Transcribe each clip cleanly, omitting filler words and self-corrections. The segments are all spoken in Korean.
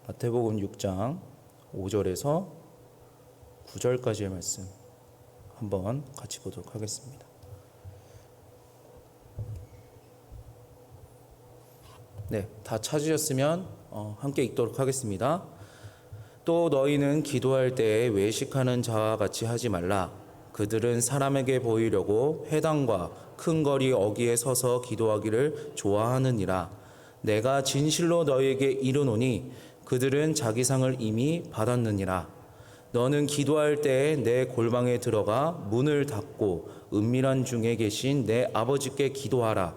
마태복음 6장 5절에서 9절까지의 말씀 한번 같이 보도록 하겠습니다. 네, 다 찾으셨으면 함께 읽도록 하겠습니다. 또 너희는 기도할 때에 외식하는 자와 같이 하지 말라. 그들은 사람에게 보이려고 회당과 큰 거리 어귀에 서서 기도하기를 좋아하느니라. 내가 진실로 너희에게 이르노니 그들은 자기 상을 이미 받았느니라. 너는 기도할 때에 내 골방에 들어가 문을 닫고 은밀한 중에 계신 내 아버지께 기도하라.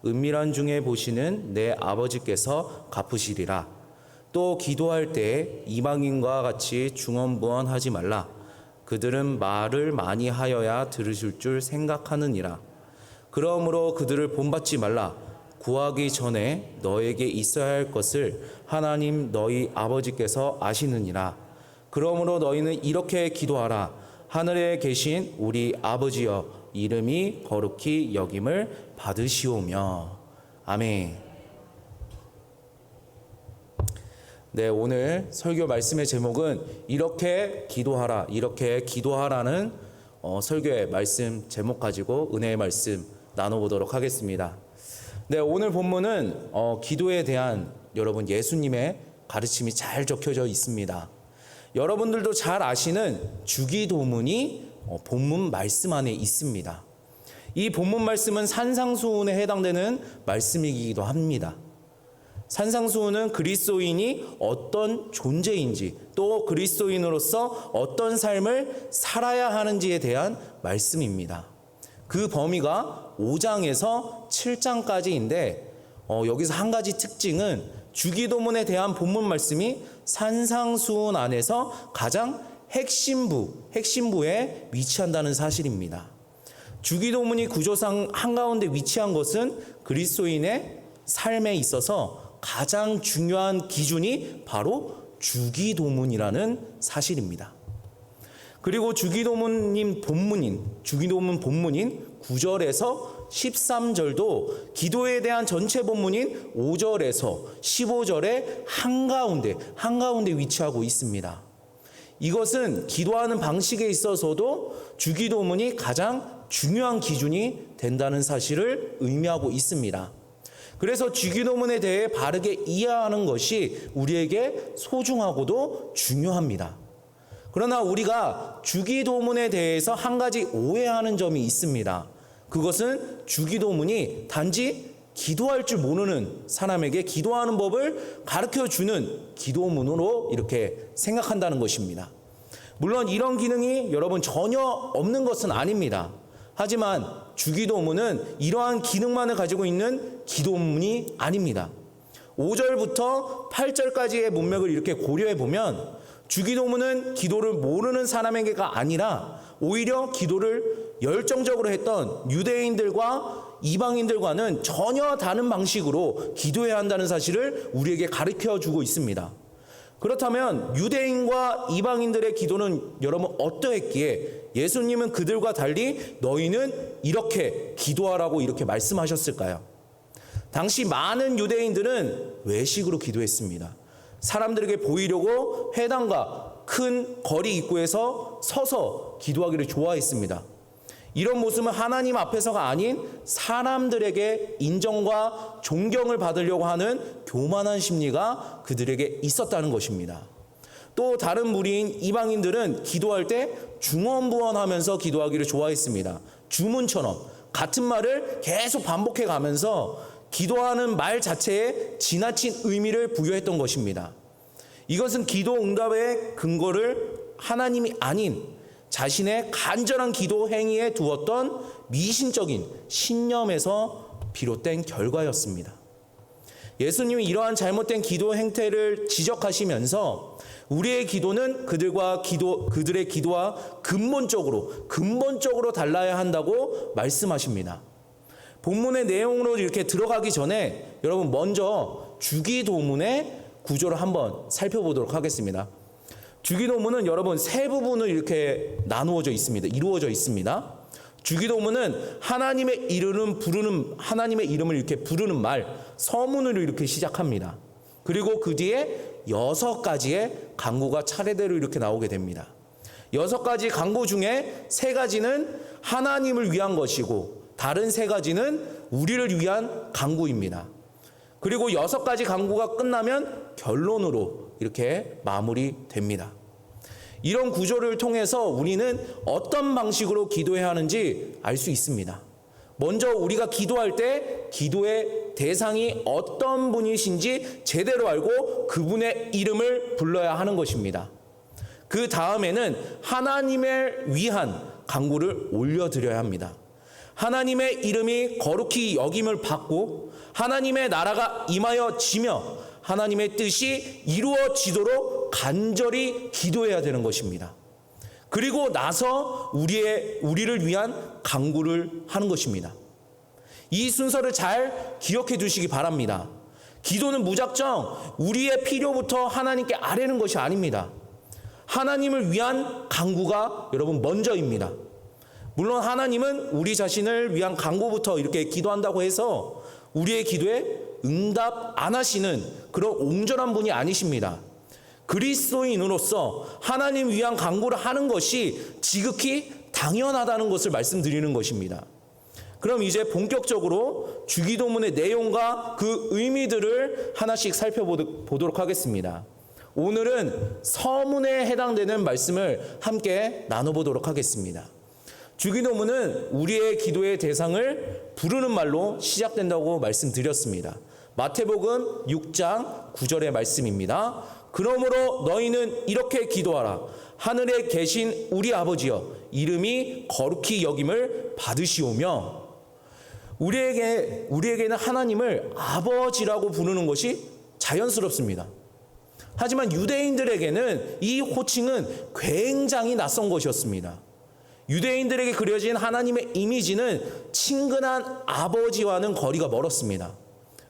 은밀한 중에 보시는 내 아버지께서 갚으시리라. 또 기도할 때에 이방인과 같이 중언부언하지 말라. 그들은 말을 많이 하여야 들으실 줄 생각하느니라. 그러므로 그들을 본받지 말라. 구하기 전에 너에게 있어야 할 것을 하나님 너희 아버지께서 아시느니라. 그러므로 너희는 이렇게 기도하라. 하늘에 계신 우리 아버지여, 이름이 거룩히 여김을 받으시오며. 아멘. 네, 오늘 설교 말씀의 제목은 이렇게 기도하라, 이렇게 기도하라는 설교의 말씀 제목 가지고 은혜의 말씀 나눠보도록 하겠습니다. 네, 오늘 본문은 기도에 대한 여러분 예수님의 가르침이 잘 적혀져 있습니다. 여러분들도 잘 아시는 주기도문이 본문 말씀 안에 있습니다. 이 본문 말씀은 산상수훈에 해당되는 말씀이기도 합니다. 산상수훈은 그리스도인이 어떤 존재인지 또 그리스도인으로서 어떤 삶을 살아야 하는지에 대한 말씀입니다. 그 범위가 5장에서 7장까지인데 여기서 한 가지 특징은 주기도문에 대한 본문 말씀이 산상수훈 안에서 가장 핵심부에 위치한다는 사실입니다. 주기도문이 구조상 한가운데 위치한 것은 그리스도인의 삶에 있어서 가장 중요한 기준이 바로 주기도문이라는 사실입니다. 그리고 주기도문 본문인 9절에서 13절도 기도에 대한 전체 본문인 5절에서 15절의 한가운데 위치하고 있습니다. 이것은 기도하는 방식에 있어서도 주기도문이 가장 중요한 기준이 된다는 사실을 의미하고 있습니다. 그래서 주기도문에 대해 바르게 이해하는 것이 우리에게 소중하고도 중요합니다. 그러나 우리가 주기도문에 대해서 한 가지 오해하는 점이 있습니다. 그것은 주기도문이 단지 기도할 줄 모르는 사람에게 기도하는 법을 가르쳐주는 기도문으로 이렇게 생각한다는 것입니다. 물론 이런 기능이 여러분 전혀 없는 것은 아닙니다. 하지만 주기도문은 이러한 기능만을 가지고 있는 기도문이 아닙니다. 5절부터 8절까지의 문맥을 이렇게 고려해 보면 주기도문은 기도를 모르는 사람에게가 아니라 오히려 기도를 열정적으로 했던 유대인들과 이방인들과는 전혀 다른 방식으로 기도해야 한다는 사실을 우리에게 가르쳐 주고 있습니다. 그렇다면 유대인과 이방인들의 기도는 여러분 어떠했기에 예수님은 그들과 달리 너희는 이렇게 기도하라고 이렇게 말씀하셨을까요? 당시 많은 유대인들은 외식으로 기도했습니다. 사람들에게 보이려고 회당과 큰 거리 입구에서 서서 기도하기를 좋아했습니다. 이런 모습은 하나님 앞에서가 아닌 사람들에게 인정과 존경을 받으려고 하는 교만한 심리가 그들에게 있었다는 것입니다. 또 다른 무리인 이방인들은 기도할 때 중언부언하면서 기도하기를 좋아했습니다. 주문처럼 같은 말을 계속 반복해 가면서 기도하는 말 자체에 지나친 의미를 부여했던 것입니다. 이것은 기도 응답의 근거를 하나님이 아닌 자신의 간절한 기도 행위에 두었던 미신적인 신념에서 비롯된 결과였습니다. 예수님이 이러한 잘못된 기도 행태를 지적하시면서 우리의 기도는 그들의 기도와 근본적으로 달라야 한다고 말씀하십니다. 본문의 내용으로 이렇게 들어가기 전에 여러분 먼저 주기도문의 구조를 한번 살펴보도록 하겠습니다. 주기도문은 여러분 세 부분을 이렇게 이루어져 있습니다. 주기도문은 하나님의 이름을 이렇게 부르는 말, 서문으로 이렇게 시작합니다. 그리고 그 뒤에 6가지의 간구가 차례대로 이렇게 나오게 됩니다. 6가지 간구 중에 3가지는 하나님을 위한 것이고 다른 3가지는 우리를 위한 간구입니다. 그리고 6가지 간구가 끝나면 결론으로 이렇게 마무리됩니다. 이런 구조를 통해서 우리는 어떤 방식으로 기도해야 하는지 알 수 있습니다. 먼저 우리가 기도할 때 기도의 대상이 어떤 분이신지 제대로 알고 그분의 이름을 불러야 하는 것입니다. 그 다음에는 하나님을 위한 간구를 올려드려야 합니다. 하나님의 이름이 거룩히 여김을 받고 하나님의 나라가 임하여지며 하나님의 뜻이 이루어지도록 간절히 기도해야 되는 것입니다. 그리고 나서 우리를 위한 간구를 하는 것입니다. 이 순서를 잘 기억해 두시기 바랍니다. 기도는 무작정 우리의 필요부터 하나님께 아뢰는 것이 아닙니다. 하나님을 위한 간구가 여러분 먼저입니다. 물론 하나님은 우리 자신을 위한 간구부터 이렇게 기도한다고 해서 우리의 기도에 응답 안 하시는 그런 옹졸한 분이 아니십니다. 그리스도인으로서 하나님 위한 간구를 하는 것이 지극히 당연하다는 것을 말씀드리는 것입니다. 그럼 이제 본격적으로 주기도문의 내용과 그 의미들을 하나씩 살펴보도록 하겠습니다. 오늘은 서문에 해당되는 말씀을 함께 나눠보도록 하겠습니다. 주기도문은 우리의 기도의 대상을 부르는 말로 시작된다고 말씀드렸습니다. 마태복음 6장 9절의 말씀입니다. 그러므로 너희는 이렇게 기도하라. 하늘에 계신 우리 아버지여, 이름이 거룩히 여김을 받으시오며. 우리에게는 하나님을 아버지라고 부르는 것이 자연스럽습니다. 하지만 유대인들에게는 이 호칭은 굉장히 낯선 것이었습니다. 유대인들에게 그려진 하나님의 이미지는 친근한 아버지와는 거리가 멀었습니다.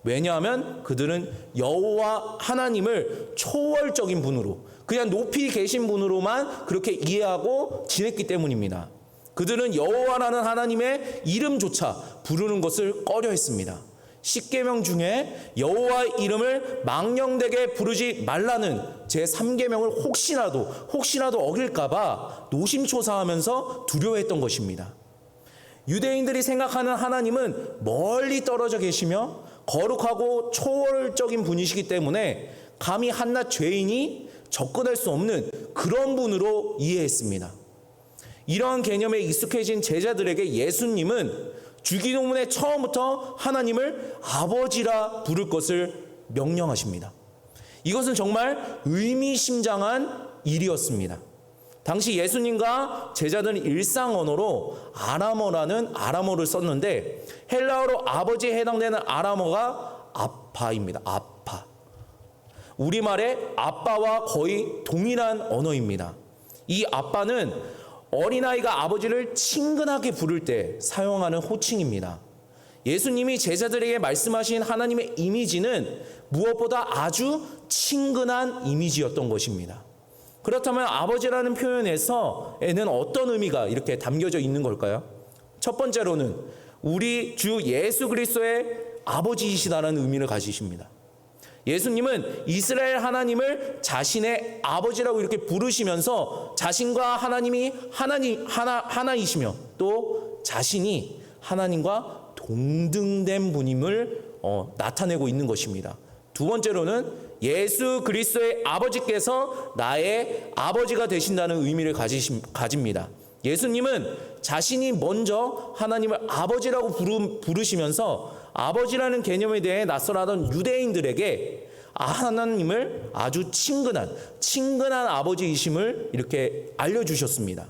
왜냐하면 그들은 여호와 하나님을 초월적인 분으로, 그냥 높이 계신 분으로만 그렇게 이해하고 지냈기 때문입니다. 그들은 여호와라는 하나님의 이름조차 부르는 것을 꺼려했습니다. 십계명 중에 여호와의 이름을 망령되게 부르지 말라는 제3계명을 혹시라도 어길까봐 노심초사하면서 두려워했던 것입니다. 유대인들이 생각하는 하나님은 멀리 떨어져 계시며 거룩하고 초월적인 분이시기 때문에 감히 한낱 죄인이 접근할 수 없는 그런 분으로 이해했습니다. 이러한 개념에 익숙해진 제자들에게 예수님은 주기도문의 처음부터 하나님을 아버지라 부를 것을 명령하십니다. 이것은 정말 의미심장한 일이었습니다. 당시 예수님과 제자들은 일상 언어로 아람어를 썼는데 헬라어로 아버지에 해당되는 아람어가 아빠입니다. 아빠. 우리말의 아빠와 거의 동일한 언어입니다. 이 아빠는 어린아이가 아버지를 친근하게 부를 때 사용하는 호칭입니다. 예수님이 제자들에게 말씀하신 하나님의 이미지는 무엇보다 아주 친근한 이미지였던 것입니다. 그렇다면 아버지라는 표현에서에는 어떤 의미가 이렇게 담겨져 있는 걸까요? 첫 번째로는 우리 주 예수 그리스도의 아버지이시다라는 의미를 가지십니다. 예수님은 이스라엘 하나님을 자신의 아버지라고 이렇게 부르시면서 자신과 하나님이 하나이시며 또 자신이 하나님과 동등된 분임을 나타내고 있는 것입니다. 두 번째로는 예수 그리스도의 아버지께서 나의 아버지가 되신다는 의미를 가집니다. 예수님은 자신이 먼저 하나님을 아버지라고 부르시면서 아버지라는 개념에 대해 낯설어하던 유대인들에게 하나님을 아주 친근한 아버지이심을 이렇게 알려주셨습니다.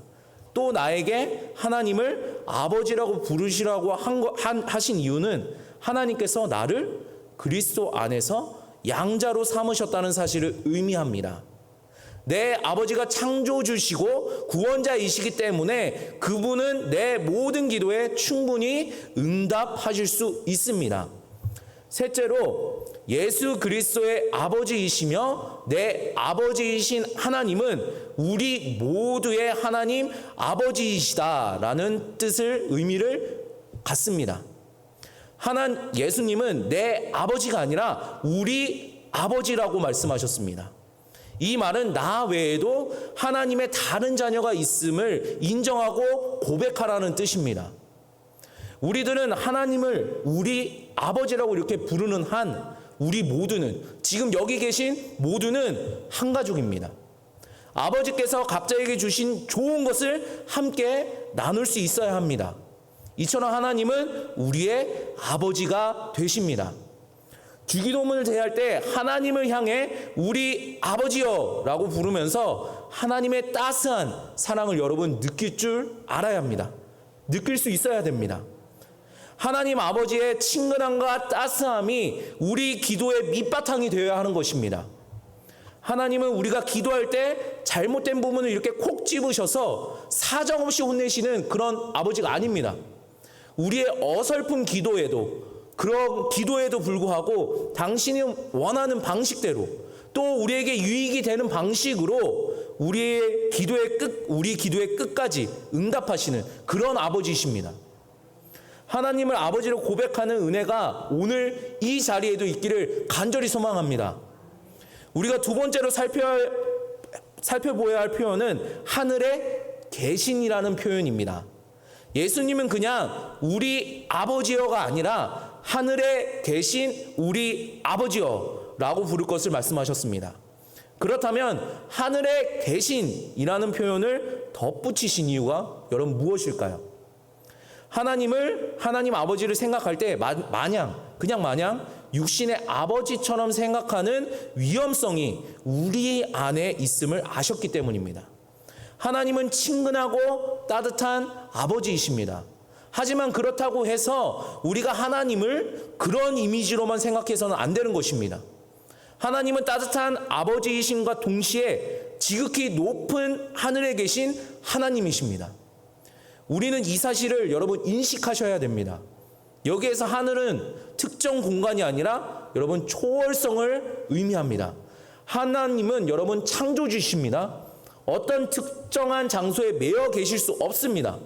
또 나에게 하나님을 아버지라고 부르시라고 하신 이유는 하나님께서 나를 그리스도 안에서 양자로 삼으셨다는 사실을 의미합니다. 내 아버지가 창조주시고 구원자이시기 때문에 그분은 내 모든 기도에 충분히 응답하실 수 있습니다. 셋째로 예수 그리스도의 아버지이시며 내 아버지이신 하나님은 우리 모두의 하나님 아버지이시다라는 의미를 갖습니다. 예수님은 내 아버지가 아니라 우리 아버지라고 말씀하셨습니다. 이 말은 나 외에도 하나님의 다른 자녀가 있음을 인정하고 고백하라는 뜻입니다. 우리들은 하나님을 우리 아버지라고 이렇게 부르는 한 우리 모두는, 지금 여기 계신 모두는 한 가족입니다. 아버지께서 각자에게 주신 좋은 것을 함께 나눌 수 있어야 합니다. 이처럼 하나님은 우리의 아버지가 되십니다. 주기도문을 대할 때 하나님을 향해 우리 아버지여 라고 부르면서 하나님의 따스한 사랑을 여러분 느낄 줄 알아야 합니다. 느낄 수 있어야 됩니다. 하나님 아버지의 친근함과 따스함이 우리 기도의 밑바탕이 되어야 하는 것입니다. 하나님은 우리가 기도할 때 잘못된 부분을 이렇게 콕 집으셔서 사정없이 혼내시는 그런 아버지가 아닙니다. 우리의 어설픈 기도에도, 그런 기도에도 불구하고 당신이 원하는 방식대로, 또 우리에게 유익이 되는 방식으로 우리 기도의 끝까지 응답하시는 그런 아버지이십니다. 하나님을 아버지로 고백하는 은혜가 오늘 이 자리에도 있기를 간절히 소망합니다. 우리가 두 번째로 살펴보아야 할 표현은 하늘에 계신이라는 표현입니다. 예수님은 그냥 우리 아버지여가 아니라 하늘에 계신 우리 아버지여라고 부를 것을 말씀하셨습니다. 그렇다면 하늘에 계신이라는 표현을 덧붙이신 이유가 여러분 무엇일까요? 하나님 아버지를 생각할 때 마냥 육신의 아버지처럼 생각하는 위험성이 우리 안에 있음을 아셨기 때문입니다. 하나님은 친근하고 따뜻한 아버지이십니다. 하지만 그렇다고 해서 우리가 하나님을 그런 이미지로만 생각해서는 안 되는 것입니다. 하나님은 따뜻한 아버지이심과 동시에 지극히 높은 하늘에 계신 하나님이십니다. 우리는 이 사실을 여러분 인식하셔야 됩니다. 여기에서 하늘은 특정 공간이 아니라 여러분 초월성을 의미합니다. 하나님은 여러분 창조주이십니다. 어떤 특정한 장소에 매여 계실 수 없습니다.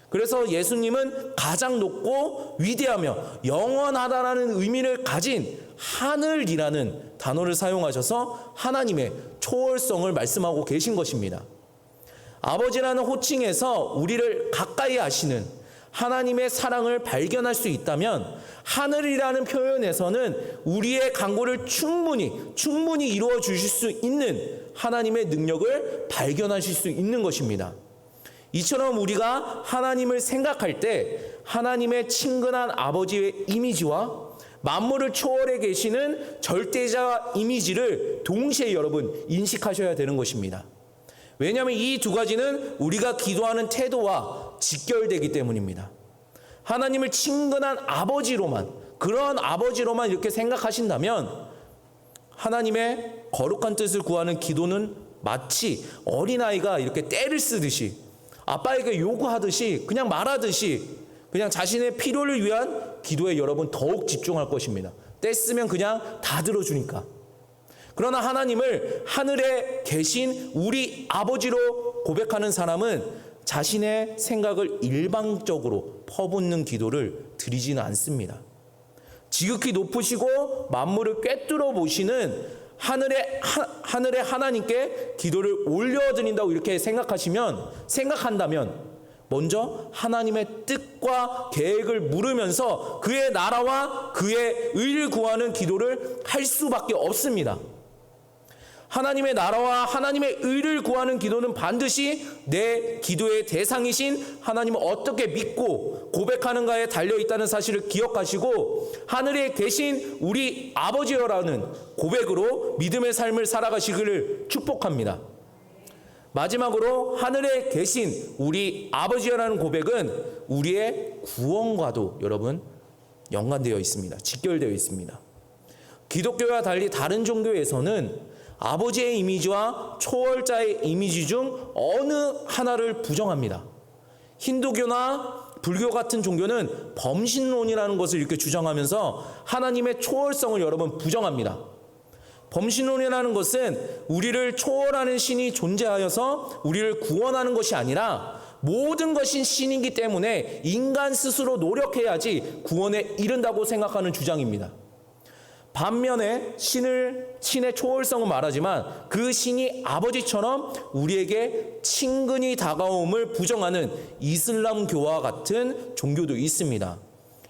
그래서 예수님은 가장 높고 위대하며 영원하다라는 의미를 가진 하늘이라는 단어를 사용하셔서 하나님의 초월성을 말씀하고 계신 것입니다. 아버지라는 호칭에서 우리를 가까이 하시는 하나님의 사랑을 발견할 수 있다면 하늘이라는 표현에서는 우리의 간구를 충분히 이루어 주실 수 있는 하나님의 능력을 발견하실 수 있는 것입니다. 이처럼 우리가 하나님을 생각할 때 하나님의 친근한 아버지의 이미지와 만물을 초월해 계시는 절대자 이미지를 동시에 여러분 인식하셔야 되는 것입니다. 왜냐하면 이 두 가지는 우리가 기도하는 태도와 직결되기 때문입니다. 하나님을 친근한 아버지로만, 그런 아버지로만 이렇게 생각하신다면 하나님의 거룩한 뜻을 구하는 기도는 마치 어린아이가 이렇게 떼를 쓰듯이, 아빠에게 요구하듯이, 그냥 말하듯이, 그냥 자신의 필요를 위한 기도에 여러분 더욱 집중할 것입니다. 떼 쓰면 그냥 다 들어주니까. 그러나 하나님을 하늘에 계신 우리 아버지로 고백하는 사람은 자신의 생각을 일방적으로 퍼붓는 기도를 드리지는 않습니다. 지극히 높으시고 만물을 꿰뚫어 보시는 하늘의 하나님께 기도를 올려드린다고 이렇게 생각한다면 먼저 하나님의 뜻과 계획을 물으면서 그의 나라와 그의 의를 구하는 기도를 할 수밖에 없습니다. 하나님의 나라와 하나님의 의를 구하는 기도는 반드시 내 기도의 대상이신 하나님을 어떻게 믿고 고백하는가에 달려있다는 사실을 기억하시고 하늘에 계신 우리 아버지여라는 고백으로 믿음의 삶을 살아가시기를 축복합니다. 마지막으로 하늘에 계신 우리 아버지여라는 고백은 우리의 구원과도 여러분 연관되어 있습니다. 직결되어 있습니다. 기독교와 달리 다른 종교에서는 아버지의 이미지와 초월자의 이미지 중 어느 하나를 부정합니다. 힌두교나 불교 같은 종교는 범신론이라는 것을 이렇게 주장하면서 하나님의 초월성을 여러분 부정합니다. 범신론이라는 것은 우리를 초월하는 신이 존재하여서 우리를 구원하는 것이 아니라 모든 것이 신이기 때문에 인간 스스로 노력해야지 구원에 이른다고 생각하는 주장입니다. 반면에 신의 초월성은 말하지만 그 신이 아버지처럼 우리에게 친근히 다가옴을 부정하는 이슬람교와 같은 종교도 있습니다.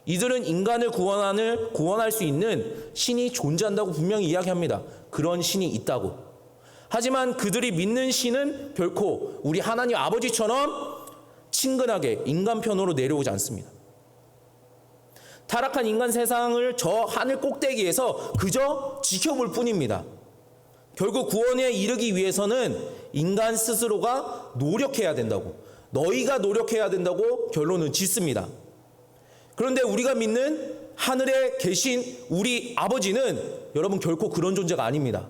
이들은 인간을 구원할 수 있는 신이 존재한다고 분명히 이야기합니다. 그런 신이 있다고. 하지만 그들이 믿는 신은 결코 우리 하나님 아버지처럼 친근하게 인간 편으로 내려오지 않습니다. 타락한 인간 세상을 저 하늘 꼭대기에서 그저 지켜볼 뿐입니다. 결국 구원에 이르기 위해서는 인간 스스로가 노력해야 된다고, 너희가 노력해야 된다고 결론은 짓습니다. 그런데 우리가 믿는 하늘에 계신 우리 아버지는 여러분 결코 그런 존재가 아닙니다.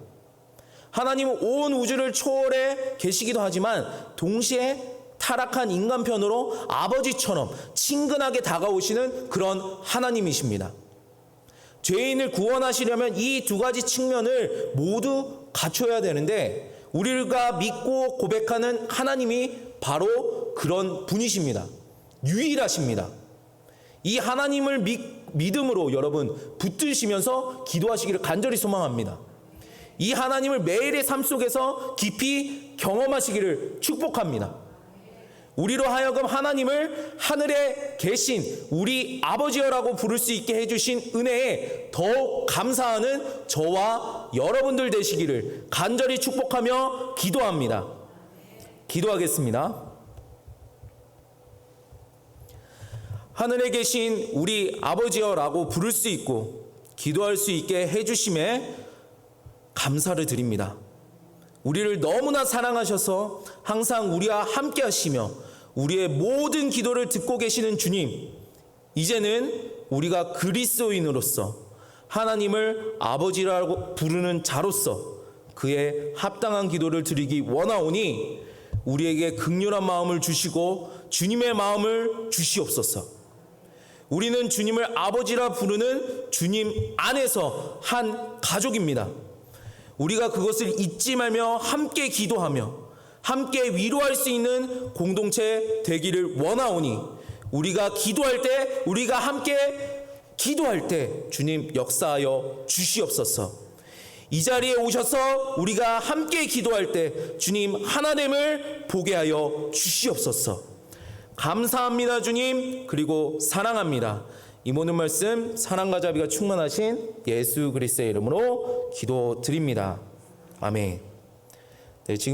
하나님은 온 우주를 초월해 계시기도 하지만 동시에 타락한 인간 편으로 아버지처럼 친근하게 다가오시는 그런 하나님이십니다. 죄인을 구원하시려면 이 두 가지 측면을 모두 갖춰야 되는데 우리가 믿고 고백하는 하나님이 바로 그런 분이십니다. 유일하십니다. 이 하나님을 믿음으로 여러분 붙드시면서 기도하시기를 간절히 소망합니다. 이 하나님을 매일의 삶 속에서 깊이 경험하시기를 축복합니다. 우리로 하여금 하나님을 하늘에 계신 우리 아버지여라고 부를 수 있게 해주신 은혜에 더욱 감사하는 저와 여러분들 되시기를 간절히 축복하며 기도합니다. 기도하겠습니다. 하늘에 계신 우리 아버지여라고 부를 수 있고 기도할 수 있게 해주심에 감사를 드립니다. 우리를 너무나 사랑하셔서 항상 우리와 함께 하시며 우리의 모든 기도를 듣고 계시는 주님, 이제는 우리가 그리스도인으로서 하나님을 아버지라고 부르는 자로서 그의 합당한 기도를 드리기 원하오니 우리에게 긍휼한 마음을 주시고 주님의 마음을 주시옵소서. 우리는 주님을 아버지라 부르는 주님 안에서 한 가족입니다. 우리가 그것을 잊지 말며 함께 기도하며 함께 위로할 수 있는 공동체 되기를 원하오니 우리가 기도할 때 우리가 함께 기도할 때 주님 역사하여 주시옵소서. 이 자리에 오셔서 우리가 함께 기도할 때 주님 하나님을 보게 하여 주시옵소서. 감사합니다 주님. 그리고 사랑합니다. 이 모든 말씀 사랑과 자비가 충만하신 예수 그리스도의 이름으로 기도드립니다. 아멘. 네, 지금